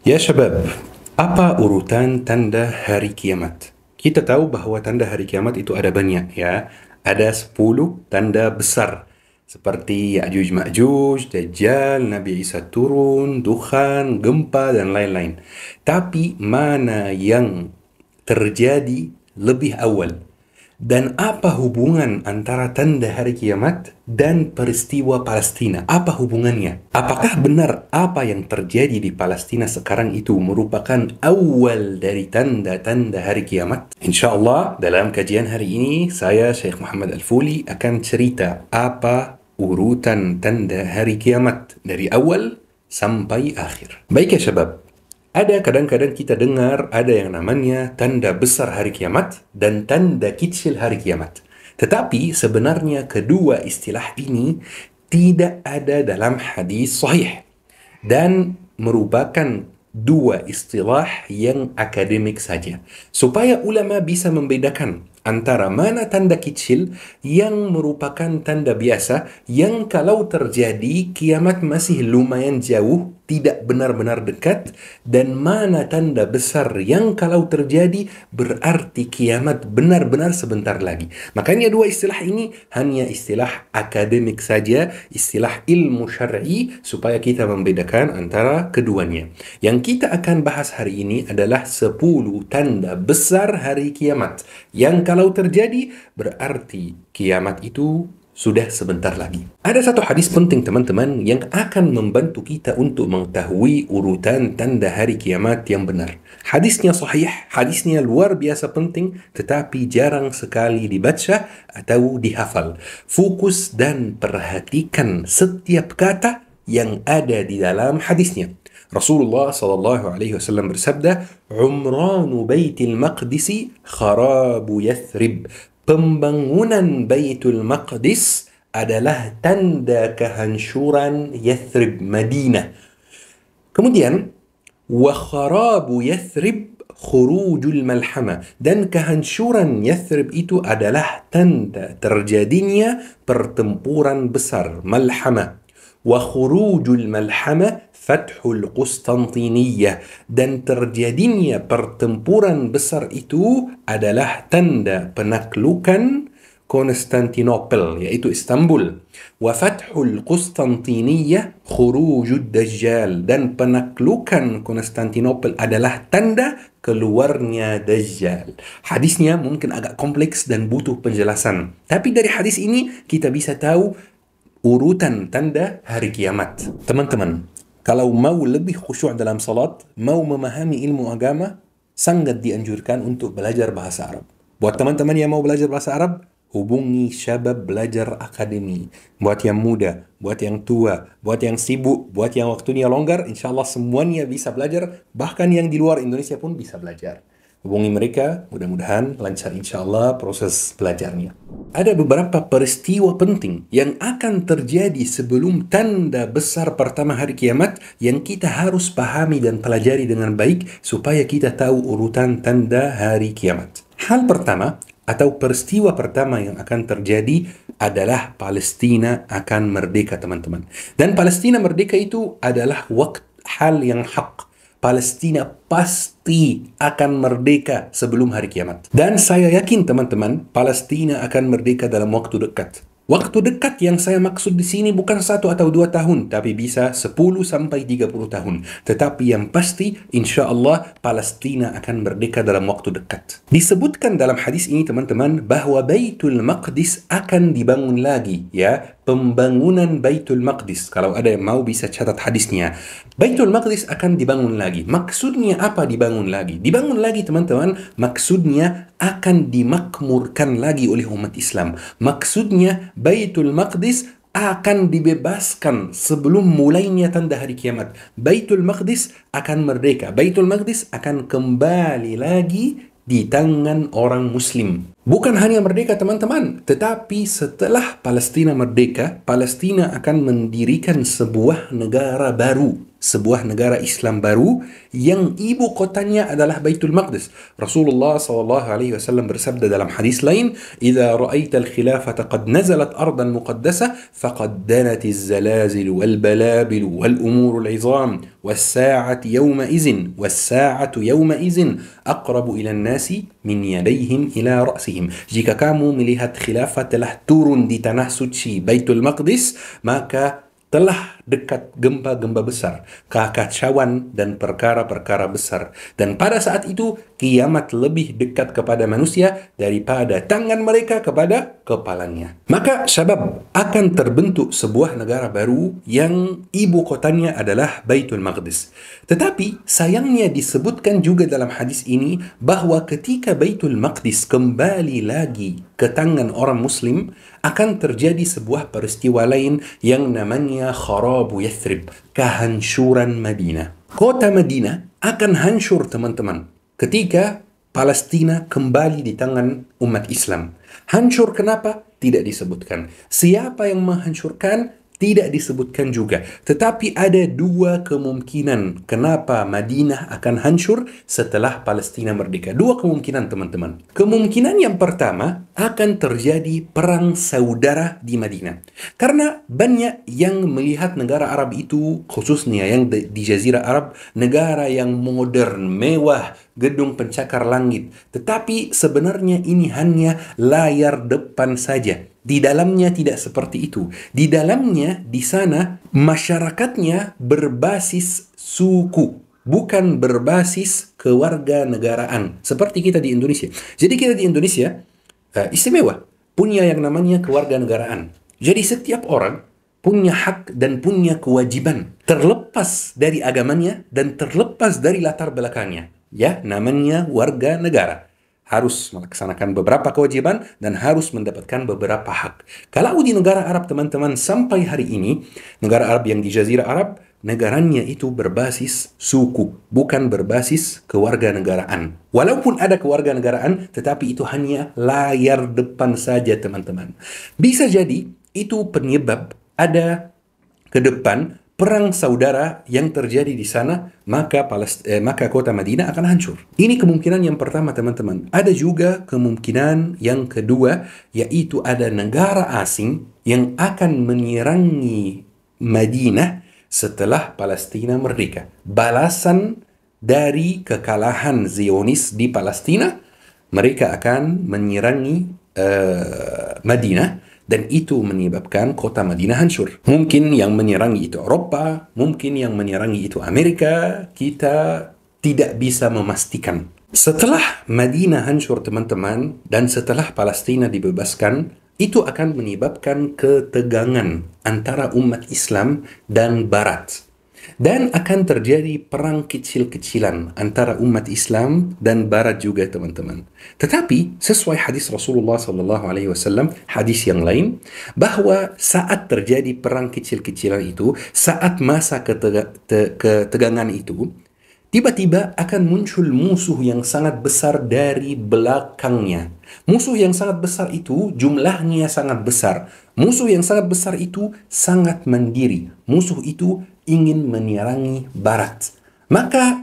Ya syabab, apa urutan tanda hari kiamat? Kita tahu bahwa tanda hari kiamat itu ada banyak ya. Ada 10 tanda besar seperti Ya'juj Ma'juj, Dajjal, Nabi Isa turun, Dukhan, gempa dan lain-lain. Tapi mana yang terjadi lebih awal? Dan apa hubungan antara tanda hari kiamat dan peristiwa Palestina? Apa hubungannya? Apakah benar apa yang terjadi di Palestina sekarang itu merupakan awal dari tanda-tanda hari kiamat? Insya Allah dalam kajian hari ini saya Syekh Muhammad Al-Fuli akan cerita apa urutan tanda hari kiamat dari awal sampai akhir. Baik ya syabab. Ada kadang-kadang kita dengar ada yang namanya tanda besar hari kiamat dan tanda kecil hari kiamat. Tetapi sebenarnya kedua istilah ini tidak ada dalam hadis sahih dan merupakan dua istilah yang akademik saja. Supaya ulama bisa membedakan antara mana tanda kecil yang merupakan tanda biasa yang kalau terjadi kiamat masih lumayan jauh, tidak benar-benar dekat, dan mana tanda besar yang kalau terjadi berarti kiamat benar-benar sebentar lagi. Makanya dua istilah ini hanya istilah akademik saja, istilah ilmu syar'i supaya kita membedakan antara keduanya. Yang kita akan bahas hari ini adalah 10 tanda besar hari kiamat yang kalau terjadi berarti kiamat itu sudah sebentar lagi. Ada satu hadis penting teman-teman yang akan membantu kita untuk mengetahui urutan tanda hari kiamat yang benar. Hadisnya sahih, hadisnya luar biasa penting, tetapi jarang sekali dibaca atau dihafal. Fokus dan perhatikan setiap kata yang ada di dalam hadisnya. Rasulullah sallallahu alaihi wasallam bersabda, "Umranu Baitul Maqdis kharabu Yathrib." Pembangunan Baitul Maqdis adalah tanda kehancuran Yathrib, Madinah. Kemudian, wa kharabu Yathrib khurujul malhama. Dan kehancuran Yathrib itu adalah tanda terjadinya pertempuran besar, malhama. Wa khurujul malhama Fathul Qustantiniyah, dan terjadinya pertempuran besar itu adalah tanda penaklukan Konstantinopel, yaitu Istanbul. Wa Fathul Qustantiniyah Khurujud Dajjal, dan penaklukan Konstantinopel adalah tanda keluarnya Dajjal. Hadisnya mungkin agak kompleks dan butuh penjelasan. Tapi dari hadis ini kita bisa tahu urutan tanda hari kiamat. Teman-teman, kalau mau lebih khusyuk dalam salat, mau memahami ilmu agama, sangat dianjurkan untuk belajar bahasa Arab. Buat teman-teman yang mau belajar bahasa Arab, hubungi Syabab Belajar Akademi. Buat yang muda, buat yang tua, buat yang sibuk, buat yang waktunya longgar, insya Allah semuanya bisa belajar. Bahkan yang di luar Indonesia pun bisa belajar. Hubungi mereka, mudah-mudahan lancar insya Allah proses belajarnya. Ada beberapa peristiwa penting yang akan terjadi sebelum tanda besar pertama hari kiamat yang kita harus pahami dan pelajari dengan baik supaya kita tahu urutan tanda hari kiamat. Hal pertama atau peristiwa pertama yang akan terjadi adalah Palestina akan merdeka, teman-teman. Dan Palestina merdeka itu adalah hal yang hak. Palestina pasti akan merdeka sebelum hari kiamat. Dan saya yakin teman-teman, Palestina akan merdeka dalam waktu dekat. Waktu dekat yang saya maksud di sini bukan 1 atau 2 tahun, tapi bisa 10 sampai 30 tahun. Tetapi yang pasti, insya Allah, Palestina akan merdeka dalam waktu dekat. Disebutkan dalam hadis ini, teman-teman, bahwa Baitul Maqdis akan dibangun lagi, ya. Pembangunan Baitul Maqdis. Kalau ada yang mau bisa catat hadisnya. Baitul Maqdis akan dibangun lagi. Maksudnya apa dibangun lagi? Dibangun lagi, teman-teman, maksudnya akan dimakmurkan lagi oleh umat Islam. Maksudnya Baitul Maqdis akan dibebaskan sebelum mulainya tanda hari kiamat. Baitul Maqdis akan merdeka. Baitul Maqdis akan kembali lagi di tangan orang Muslim. Bukan hanya merdeka teman-teman, tetapi setelah Palestina merdeka, Palestina akan mendirikan sebuah negara baru, sebuah negara Islam baru yang ibu kotanya adalah Baitul Maqdis. Rasulullah SAW bersabda dalam hadis lain, "Idza ra'aita al-khilafata qad nazalat ardan muqaddasah, faqad danat az-zalazil wal balabil wal umur al-'izam was-sa'atu yawma izin aqrabu ila an-nasi min yadayhim ila ra'sihim." Jika kamu melihat khilafah telah turun di tanah suci Baitul Maqdis, maka telah dekat gempa-gempa besar, kekacauan dan perkara-perkara besar. Dan pada saat itu, kiamat lebih dekat kepada manusia daripada tangan mereka kepada kepalanya. Maka syabab akan terbentuk sebuah negara baru yang ibu kotanya adalah Baitul Maqdis. Tetapi sayangnya disebutkan juga dalam hadis ini bahwa ketika Baitul Maqdis kembali lagi ke tangan orang Muslim, akan terjadi sebuah peristiwa lain yang namanya Kharabu Yathrib, kehancuran Madinah. Kota Madinah akan hancur teman-teman ketika Palestina kembali di tangan umat Islam. Hancur kenapa? Tidak disebutkan. Siapa yang menghancurkan? Tidak disebutkan juga. Tetapi ada dua kemungkinan kenapa Madinah akan hancur setelah Palestina merdeka. Dua kemungkinan teman-teman. Kemungkinan yang pertama akan terjadi perang saudara di Madinah. Karena banyak yang melihat negara Arab itu, khususnya yang di Jazirah Arab, negara yang modern, mewah, gedung pencakar langit. Tetapi sebenarnya ini hanya layar depan saja. Di dalamnya tidak seperti itu. Di dalamnya, di sana, masyarakatnya berbasis suku, bukan berbasis kewarganegaraan. Seperti kita di Indonesia. Jadi kita di Indonesia istimewa, punya yang namanya kewarganegaraan. Jadi setiap orang punya hak dan punya kewajiban, terlepas dari agamanya dan terlepas dari latar belakangnya. Ya, namanya warga negara. Harus melaksanakan beberapa kewajiban dan harus mendapatkan beberapa hak. Kalau di negara Arab teman-teman, sampai hari ini, negara Arab yang di Jazirah Arab, negaranya itu berbasis suku, bukan berbasis kewarganegaraan. Walaupun ada kewarganegaraan, tetapi itu hanya layar depan saja teman-teman. Bisa jadi itu penyebab ada ke depan perang saudara yang terjadi di sana, maka kota Madinah akan hancur. Ini kemungkinan yang pertama teman-teman. Ada juga kemungkinan yang kedua, yaitu ada negara asing yang akan menyerangi Madinah setelah Palestina merdeka. Balasan dari kekalahan Zionis di Palestina, mereka akan menyerangi Madinah. Dan itu menyebabkan kota Madinah hancur. Mungkin yang menyerangi itu Eropa, mungkin yang menyerangi itu Amerika, kita tidak bisa memastikan. Setelah Madinah hancur teman-teman, dan setelah Palestina dibebaskan, itu akan menyebabkan ketegangan antara umat Islam dan Barat. Dan akan terjadi perang kecil-kecilan antara umat Islam dan Barat juga teman-teman. Tetapi sesuai hadis Rasulullah SAW, hadis yang lain, bahwa saat terjadi perang kecil-kecilan itu, saat masa ketegangan itu, tiba-tiba akan muncul musuh yang sangat besar dari belakangnya. Musuh yang sangat besar itu jumlahnya sangat besar. Musuh yang sangat besar itu sangat mandiri. Musuh itu ingin menyerangi Barat. Maka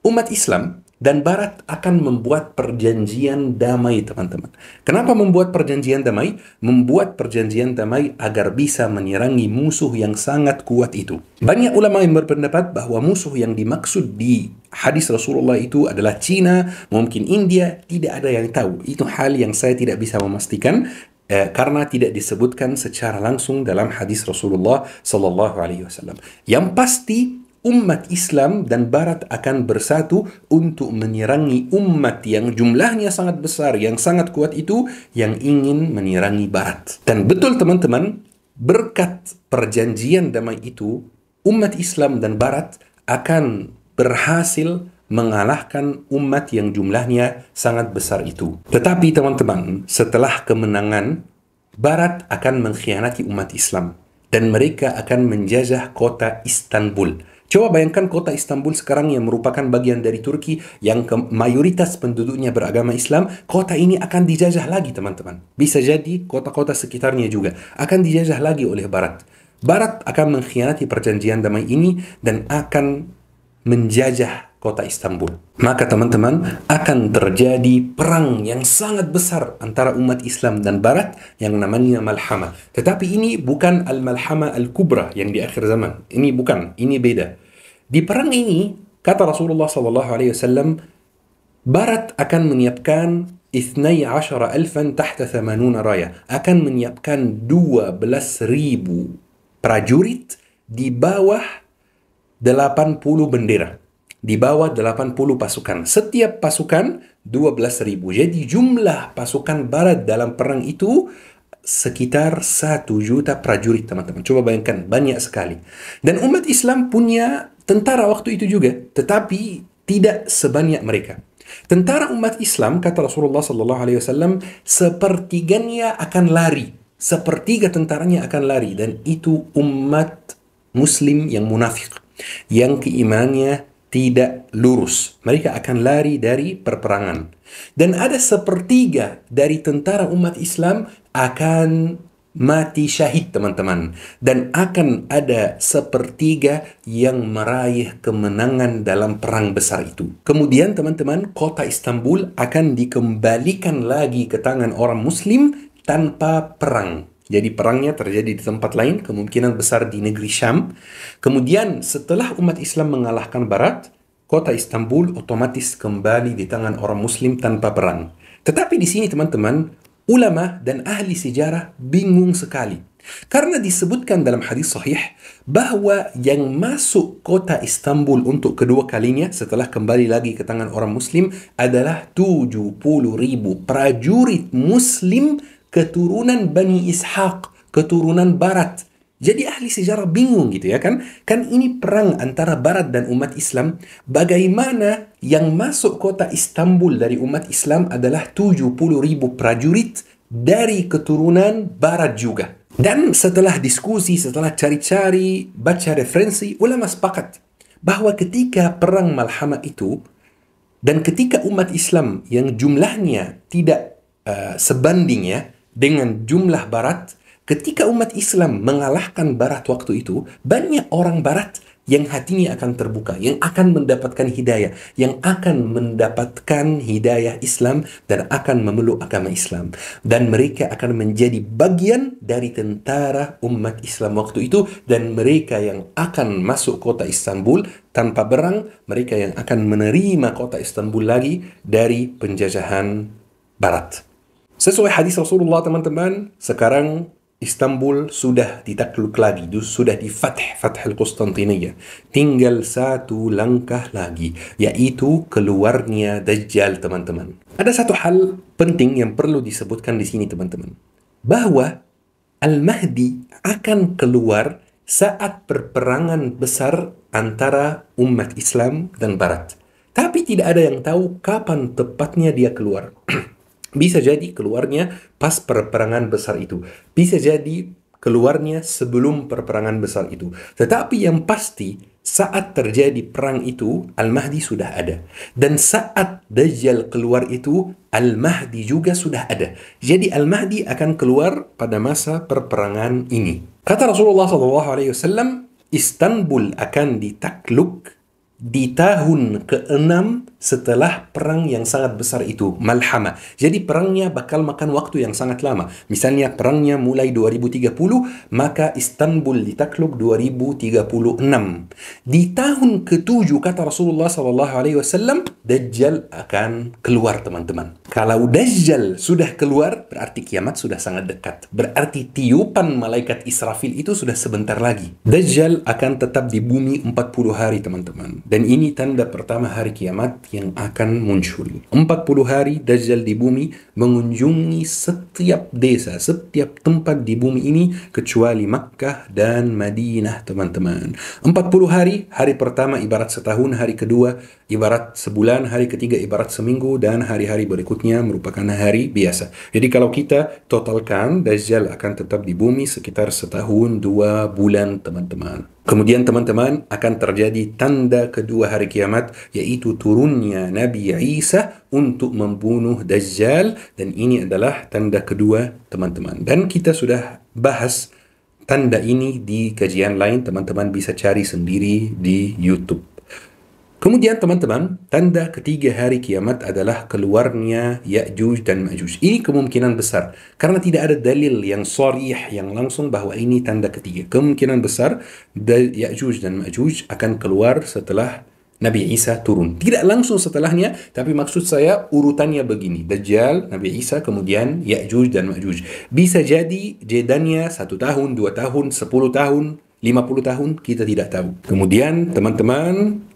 umat Islam dan Barat akan membuat perjanjian damai teman-teman. Kenapa membuat perjanjian damai? Membuat perjanjian damai agar bisa menyerangi musuh yang sangat kuat itu. Banyak ulama yang berpendapat bahwa musuh yang dimaksud di hadis Rasulullah itu adalah Cina, mungkin India, tidak ada yang tahu. Itu hal yang saya tidak bisa memastikan karena tidak disebutkan secara langsung dalam hadis Rasulullah Sallallahu Alaihi Wasallam. Yang pasti umat Islam dan Barat akan bersatu untuk menyerangi umat yang jumlahnya sangat besar, yang sangat kuat itu, yang ingin menyerangi Barat. Dan betul teman-teman, berkat perjanjian damai itu, umat Islam dan Barat akan berhasil mengalahkan umat yang jumlahnya sangat besar itu. Tetapi teman-teman, setelah kemenangan, Barat akan mengkhianati umat Islam dan mereka akan menjajah kota Istanbul. Coba bayangkan kota Istanbul sekarang yang merupakan bagian dari Turki yang mayoritas penduduknya beragama Islam, kota ini akan dijajah lagi teman-teman. Bisa jadi kota-kota sekitarnya juga akan dijajah lagi oleh Barat. Barat akan mengkhianati perjanjian damai ini dan akan menjajah kota Istanbul. Maka teman-teman akan terjadi perang yang sangat besar antara umat Islam dan Barat yang namanya Malhama. Tetapi ini bukan Al-Malhama Al-Kubra yang di akhir zaman. Ini bukan, ini beda. Di perang ini, kata Rasulullah SAW, Barat akan menyiapkan 12,000 tahta 80 raya. Akan menyiapkan 12.000 prajurit di bawah 80 bendera. Di bawah 80 pasukan. Setiap pasukan 12.000. Jadi jumlah pasukan Barat dalam perang itu sekitar 1 juta prajurit, teman-teman. Coba bayangkan, banyak sekali. Dan umat Islam punya tentara waktu itu juga, tetapi tidak sebanyak mereka. Tentara umat Islam, kata Rasulullah SAW, sepertiganya akan lari. Sepertiga tentaranya akan lari. Dan itu umat Muslim yang munafik, yang keimanannya tidak lurus. Mereka akan lari dari perperangan. Dan ada sepertiga dari tentara umat Islam akan mati syahid, teman-teman. Dan akan ada sepertiga yang meraih kemenangan dalam perang besar itu. Kemudian, teman-teman, kota Istanbul akan dikembalikan lagi ke tangan orang Muslim tanpa perang. Jadi perangnya terjadi di tempat lain, kemungkinan besar di negeri Syam. Kemudian setelah umat Islam mengalahkan Barat, kota Istanbul otomatis kembali di tangan orang Muslim tanpa perang. Tetapi di sini teman-teman, ulama dan ahli sejarah bingung sekali. Karena disebutkan dalam hadis sahih bahwa yang masuk kota Istanbul untuk kedua kalinya setelah kembali lagi ke tangan orang Muslim adalah 70.000 prajurit Muslim keturunan Bani Ishaq, keturunan Barat. Jadi ahli sejarah bingung gitu ya kan? Kan ini perang antara Barat dan umat Islam. Bagaimana yang masuk kota Istanbul dari umat Islam adalah 70.000 prajurit dari keturunan Barat juga. Dan setelah diskusi, setelah cari-cari, baca referensi, ulama sepakat bahwa ketika perang Malhama itu dan ketika umat Islam yang jumlahnya tidak sebanding ya dengan jumlah Barat, ketika umat Islam mengalahkan Barat waktu itu, banyak orang Barat yang hatinya akan terbuka, yang akan mendapatkan hidayah, yang akan mendapatkan hidayah Islam dan akan memeluk agama Islam. Dan mereka akan menjadi bagian dari tentara umat Islam waktu itu, dan mereka yang akan masuk kota Istanbul tanpa berang, mereka yang akan menerima kota Istanbul lagi dari penjajahan Barat. Sesuai hadis Rasulullah, teman-teman, sekarang Istanbul sudah ditakluk lagi, sudah di-Fath al-Qustantiniyah. Tinggal satu langkah lagi, yaitu keluarnya Dajjal, teman-teman. Ada satu hal penting yang perlu disebutkan di sini, teman-teman. Bahwa Al-Mahdi akan keluar saat perperangan besar antara umat Islam dan Barat. Tapi tidak ada yang tahu kapan tepatnya dia keluar. Bisa jadi keluarnya pas perperangan besar itu. Bisa jadi keluarnya sebelum perperangan besar itu. Tetapi yang pasti, saat terjadi perang itu, Al-Mahdi sudah ada. Dan saat Dajjal keluar itu, Al-Mahdi juga sudah ada. Jadi Al-Mahdi akan keluar pada masa perperangan ini. Kata Rasulullah SAW, Istanbul akan ditakluk di tahun ke-6 setelah perang yang sangat besar itu, Malhama. Jadi perangnya bakal makan waktu yang sangat lama. Misalnya perangnya mulai 2030, maka Istanbul ditakluk 2036. Di tahun ke-7, kata Rasulullah SAW, Dajjal akan keluar, teman-teman. Kalau Dajjal sudah keluar, berarti kiamat sudah sangat dekat. Berarti tiupan malaikat Israfil itu sudah sebentar lagi. Dajjal akan tetap di bumi 40 hari, teman-teman. Dan ini tanda pertama hari kiamat yang akan muncul. 40 hari Dajjal di bumi, mengunjungi setiap desa, setiap tempat di bumi ini, kecuali Makkah dan Madinah, teman-teman. 40 hari, hari pertama ibarat setahun, hari kedua ibarat sebulan, hari ketiga ibarat seminggu, dan hari-hari berikutnya merupakan hari biasa. Jadi kalau kita totalkan, Dajjal akan tetap di bumi sekitar setahun 2 bulan, teman-teman. Kemudian teman-teman akan terjadi tanda kedua hari kiamat, yaitu turunnya Nabi Isa untuk membunuh Dajjal, dan ini adalah tanda kedua teman-teman. Dan kita sudah bahas tanda ini di kajian lain, teman-teman bisa cari sendiri di YouTube. Kemudian teman-teman, tanda ketiga hari kiamat adalah keluarnya Ya'juj dan Ma'juj. Ini kemungkinan besar, karena tidak ada dalil yang sharih, yang langsung bahwa ini tanda ketiga. Kemungkinan besar, Ya'juj dan Ma'juj akan keluar setelah Nabi Isa turun. Tidak langsung setelahnya, tapi maksud saya urutannya begini. Dajjal, Nabi Isa, kemudian Ya'juj dan Ma'juj. Bisa jadi jedannya 1 tahun, 2 tahun, 10 tahun, 50 tahun, kita tidak tahu. Kemudian teman-teman,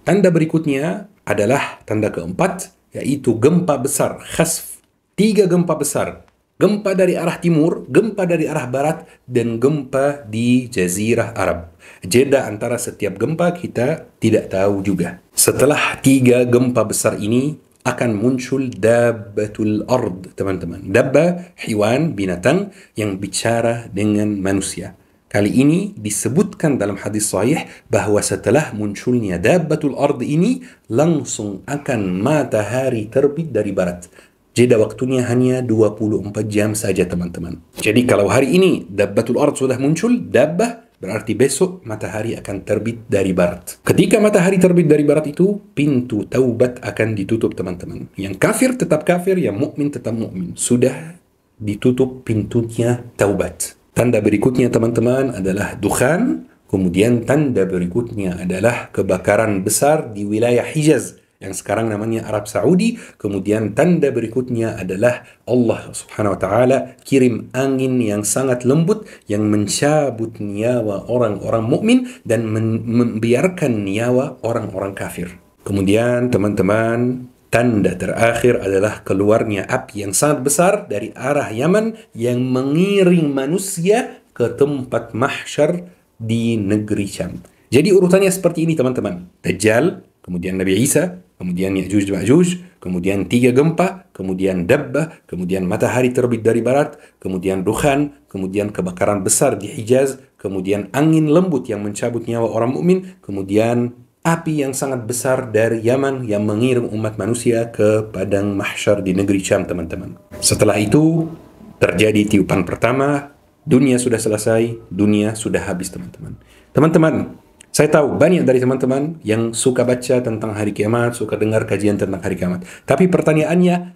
tanda berikutnya adalah tanda keempat, yaitu gempa besar, khasf. 3 gempa besar. Gempa dari arah timur, gempa dari arah barat, dan gempa di Jazirah Arab. Jeda antara setiap gempa kita tidak tahu juga. Setelah 3 gempa besar ini, akan muncul dabbatul ard, teman-teman. Dabba, hewan, binatang yang bicara dengan manusia. Kali ini disebutkan dalam hadis sahih bahwa setelah munculnya dabbatul ard ini, langsung akan matahari terbit dari barat. Jeda waktunya hanya 24 jam saja, teman-teman. Jadi kalau hari ini dabbatul ard sudah muncul, dabbah, berarti besok matahari akan terbit dari barat. Ketika matahari terbit dari barat itu, pintu taubat akan ditutup, teman-teman. Yang kafir tetap kafir, yang mukmin tetap mukmin. Sudah ditutup pintunya taubat. Tanda berikutnya teman-teman adalah dukhan, kemudian tanda berikutnya adalah kebakaran besar di wilayah Hijaz yang sekarang namanya Arab Saudi. Kemudian tanda berikutnya adalah Allah Subhanahu wa taala kirim angin yang sangat lembut yang mencabut nyawa orang-orang mukmin dan membiarkan nyawa orang-orang kafir. Kemudian teman-teman, tanda terakhir adalah keluarnya api yang sangat besar dari arah Yaman yang mengiring manusia ke tempat mahsyar di negeri Syam. Jadi urutannya seperti ini, teman-teman. Dajjal, kemudian Nabi Isa, kemudian Ya'juj Ma'juj, kemudian 3 gempa, kemudian dabbah, kemudian matahari terbit dari barat, kemudian dukhan, kemudian kebakaran besar di Hijaz, kemudian angin lembut yang mencabut nyawa orang mukmin, kemudian api yang sangat besar dari Yaman yang mengirim umat manusia ke padang mahsyar di negeri Syam, teman-teman. Setelah itu terjadi tiupan pertama, dunia sudah selesai, dunia sudah habis, teman-teman. Teman-teman, saya tahu banyak dari teman-teman yang suka baca tentang hari kiamat, suka dengar kajian tentang hari kiamat. Tapi pertanyaannya,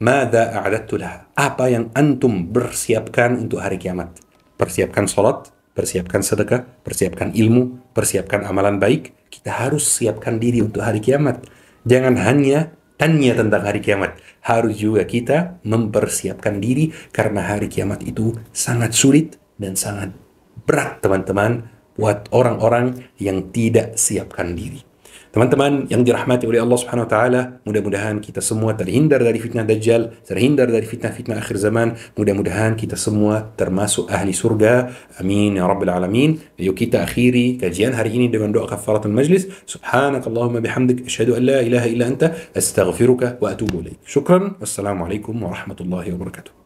Mada a'adattu laha? Apa yang antum persiapkan untuk hari kiamat? Persiapkan sholat, persiapkan sedekah, persiapkan ilmu, persiapkan amalan baik. Kita harus siapkan diri untuk hari kiamat. Jangan hanya tanya tentang hari kiamat. Harus juga kita mempersiapkan diri, karena hari kiamat itu sangat sulit dan sangat berat, teman-teman, buat orang-orang yang tidak siapkan diri. Teman-teman yang dirahmati oleh Allah Subhanahu wa taala, mudah-mudahan kita semua terhindar dari fitnah Dajjal, terhindar dari fitnah-fitnah akhir zaman. Mudah-mudahan kita semua termasuk ahli surga. Amin ya rabbal alamin. Yuk kita akhiri kajian hari ini dengan doa kafaratul majlis. Subhanakallahumma bihamdik, asyhadu an la ilaha illa anta, astaghfiruka wa atubu ilaik. Syukran. Wassalamualaikum warahmatullahi wabarakatuh.